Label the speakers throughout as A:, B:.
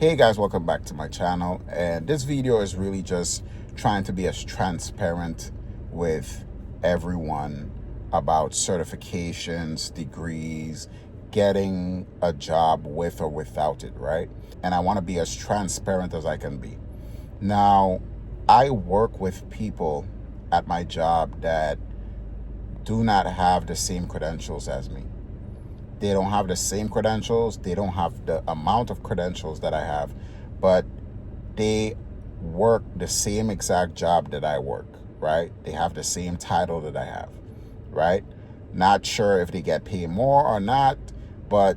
A: Hey guys, welcome back to my channel, and this video is really just trying to be as transparent with everyone about certifications, degrees, getting a job with or without it, right? And I want to be as transparent as I can be. Now, I work with people at my job that do not have the same credentials as me. They don't have the same credentials. They don't have the amount of credentials that I have, but they work the same exact job that I work, right? They have the same title that I have, right? Not sure if they get paid more or not, but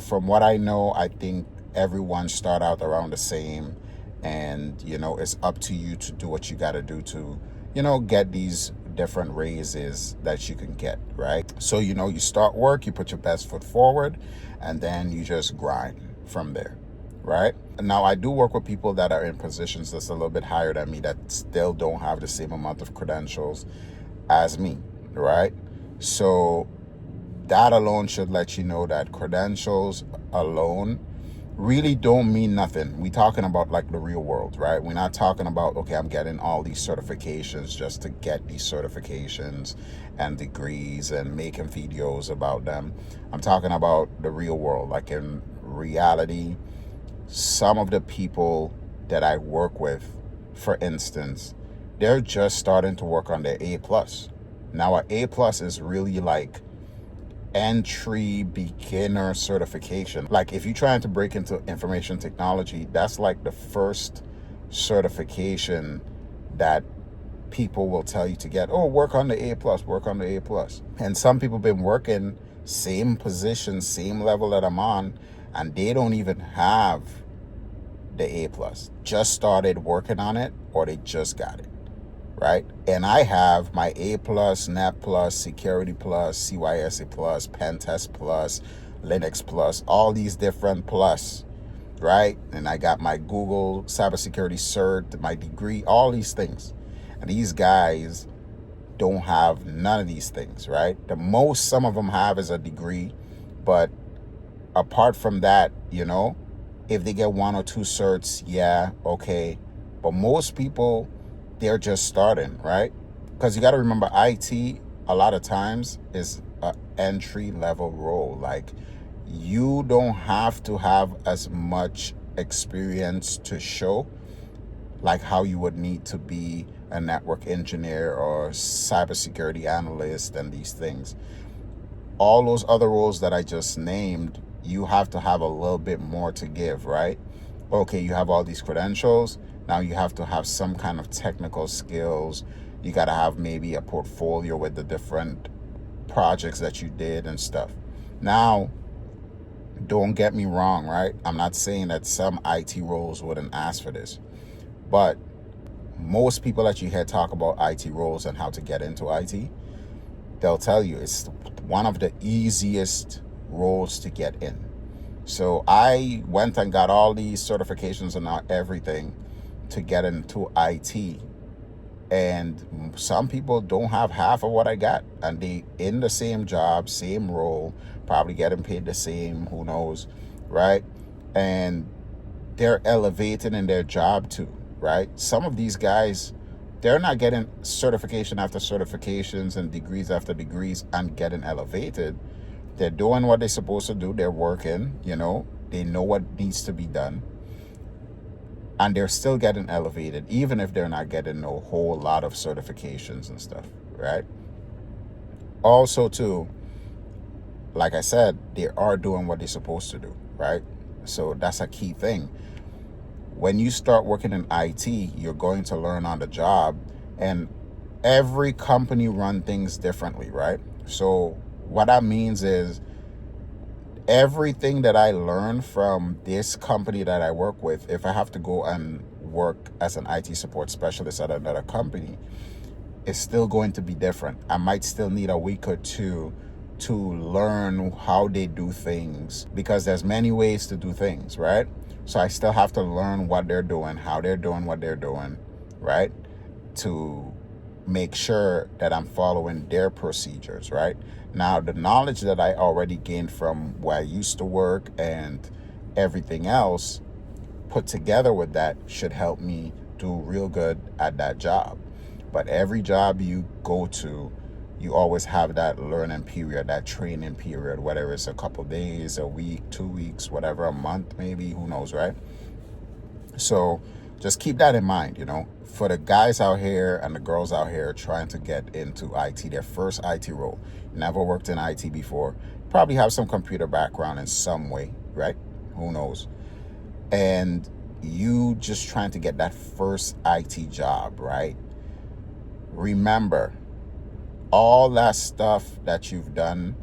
A: from what I know, I think everyone start out around the same, and it's up to you to do what you got to do to get these different raises that you can get, right? So you start work, you put your best foot forward, and then you just grind from there, right? Now, I do work with people that are in positions that's a little bit higher than me that still don't have the same amount of credentials as me, right? So that alone should let you know that credentials alone really don't mean nothing. We talking about like the real world, right? We're not talking about, okay, I'm getting all these certifications just to get these certifications and degrees and making videos about them. I'm talking about the real world. Like in reality, some of the people that I work with, for instance, they're just starting to work on their A plus. Now, an A plus is really like entry beginner certification. Like if you're trying to break into information technology, that's like the first certification that people will tell you to get. Oh, work on the A plus, work on the A plus. And some people been working same position, same level that I'm on, and they don't even have the A plus. Just started working on it, or they just got it, right? And I have my A plus, Net plus, Security plus, CYSA plus, Pen Test plus, Linux plus, all these different plus, right? And I got my Google cybersecurity cert, my degree, all these things. And these guys don't have none of these things, right? The most some of them have is a degree, but apart from that, if they get one or two certs, yeah, okay. But most people, they're just starting, right? Because you got to remember, IT a lot of times is an entry level role. Like you don't have to have as much experience to show, like how you would need to be a network engineer or cybersecurity analyst and these things. All those other roles that I just named, you have to have a little bit more to give, right? Okay, you have all these credentials. Now you have to have some kind of technical skills. You got to have maybe a portfolio with the different projects that you did and stuff. Now, don't get me wrong, right? I'm not saying that some IT roles wouldn't ask for this, but most people that you hear talk about IT roles and how to get into IT, they'll tell you it's one of the easiest roles to get in. So I went and got all these certifications and everything to get into IT. And some people don't have half of what I got, and they in the same job, same role, probably getting paid the same, who knows, right? And they're elevated in their job too, right? Some of these guys, they're not getting certification after certifications and degrees after degrees and getting elevated. They're doing what they're supposed to do. They're working, they know what needs to be done. And they're still getting elevated, even if they're not getting a whole lot of certifications and stuff, right? Also, too, like I said, they are doing what they're supposed to do, right? So that's a key thing. When you start working in IT, you're going to learn on the job, and every company run things differently, right? So what that means is everything that I learn from this company that I work with, if I have to go and work as an IT support specialist at another company, it's still going to be different. I might still need a week or two to learn how they do things, because there's many ways to do things, right? So I still have to learn what they're doing, how they're doing what they're doing, right? To make sure that I'm following their procedures, right? Now, the knowledge that I already gained from where I used to work and everything else, put together with that should help me do real good at that job. But every job you go to, you always have that learning period, that training period, whether it's a couple days, a week, 2 weeks, whatever, a month maybe, who knows, right? So just keep that in mind, for the guys out here and the girls out here trying to get into IT, their first IT role, never worked in IT before, probably have some computer background in some way, right? Who knows? And you just trying to get that first IT job, right? Remember, all that stuff that you've done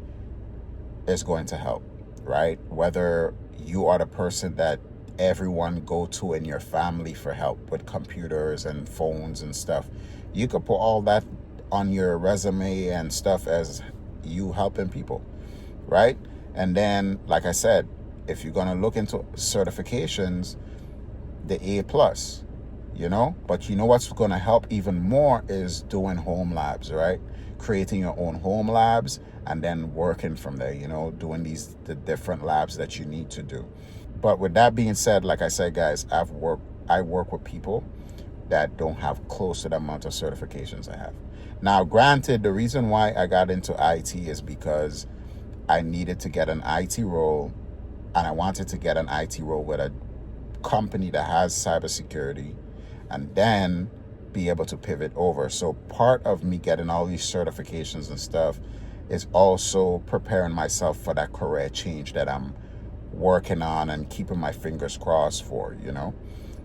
A: is going to help, right? Whether you are the person that everyone go to in your family for help with computers and phones and stuff, you could put all that on your resume and stuff as you helping people, right? And then, like I said, if you're going to look into certifications, the A plus, but what's going to help even more is doing home labs, right? Creating your own home labs and then working from there, doing the different labs that you need to do. But with that being said, like I said, guys, I work with people that don't have close to the amount of certifications I have. Now, granted, the reason why I got into IT is because I needed to get an IT role, and I wanted to get an IT role with a company that has cybersecurity, and then be able to pivot over. So part of me getting all these certifications and stuff is also preparing myself for that career change that I'm working on and keeping my fingers crossed for,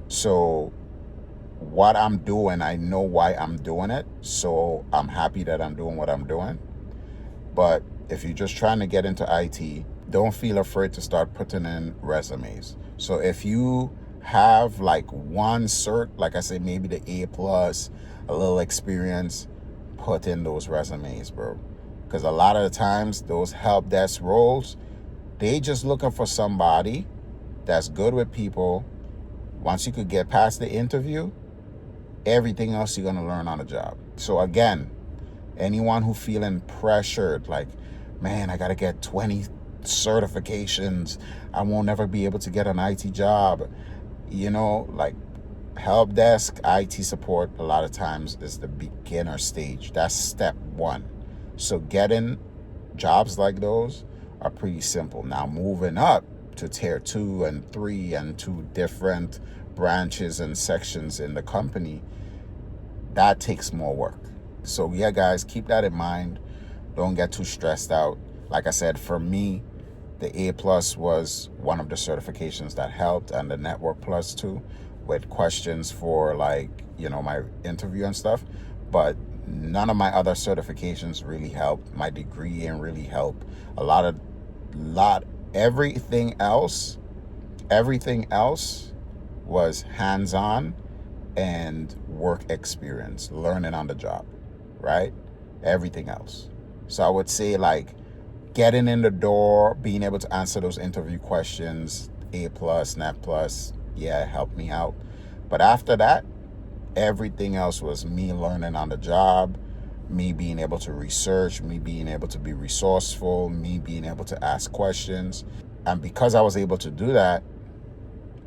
A: So what I'm doing, I know why I'm doing it. So I'm happy that I'm doing what I'm doing. But if you're just trying to get into IT, don't feel afraid to start putting in resumes. So if you have like one cert, like I said, maybe the A plus, a little experience, put in those resumes, bro. Because a lot of the times those help desk roles, they just looking for somebody that's good with people. Once you could get past the interview, everything else you're going to learn on the job. So again, anyone who feeling pressured, like, man, I got to get 20 certifications, I won't ever be able to get an IT job, like help desk, IT support, a lot of times is the beginner stage. That's step one. So getting jobs like those are pretty simple. Now moving up to tier 2 and 3 and to different branches and sections in the company, that takes more work. So yeah, guys, keep that in mind. Don't get too stressed out. Like I said, for me, the A plus was one of the certifications that helped, and the Network Plus too, with questions for my interview and stuff. But none of my other certifications really helped. My degree didn't really help. Everything else was hands-on and work experience, learning on the job, right? Everything else. So I would say getting in the door, being able to answer those interview questions, A plus, Net plus, yeah, helped me out. But after that, everything else was me learning on the job, me being able to research, me being able to be resourceful, me being able to ask questions. And because I was able to do that,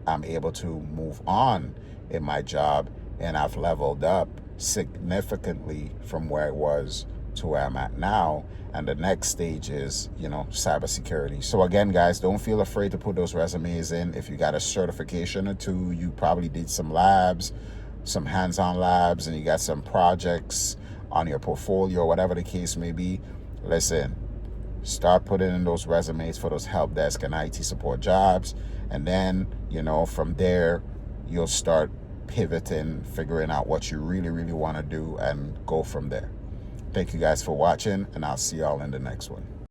A: I'm able to move on in my job, and I've leveled up significantly from where I was to where I'm at now. And the next stage is, cybersecurity. So again, guys, don't feel afraid to put those resumes in. If you got a certification or two, you probably did some labs, some hands-on labs, and you got some projects on your portfolio, whatever the case may be. Listen, start putting in those resumes for those help desk and IT support jobs. And then, from there, you'll start pivoting, figuring out what you really, really want to do and go from there. Thank you guys for watching, and I'll see y'all in the next one.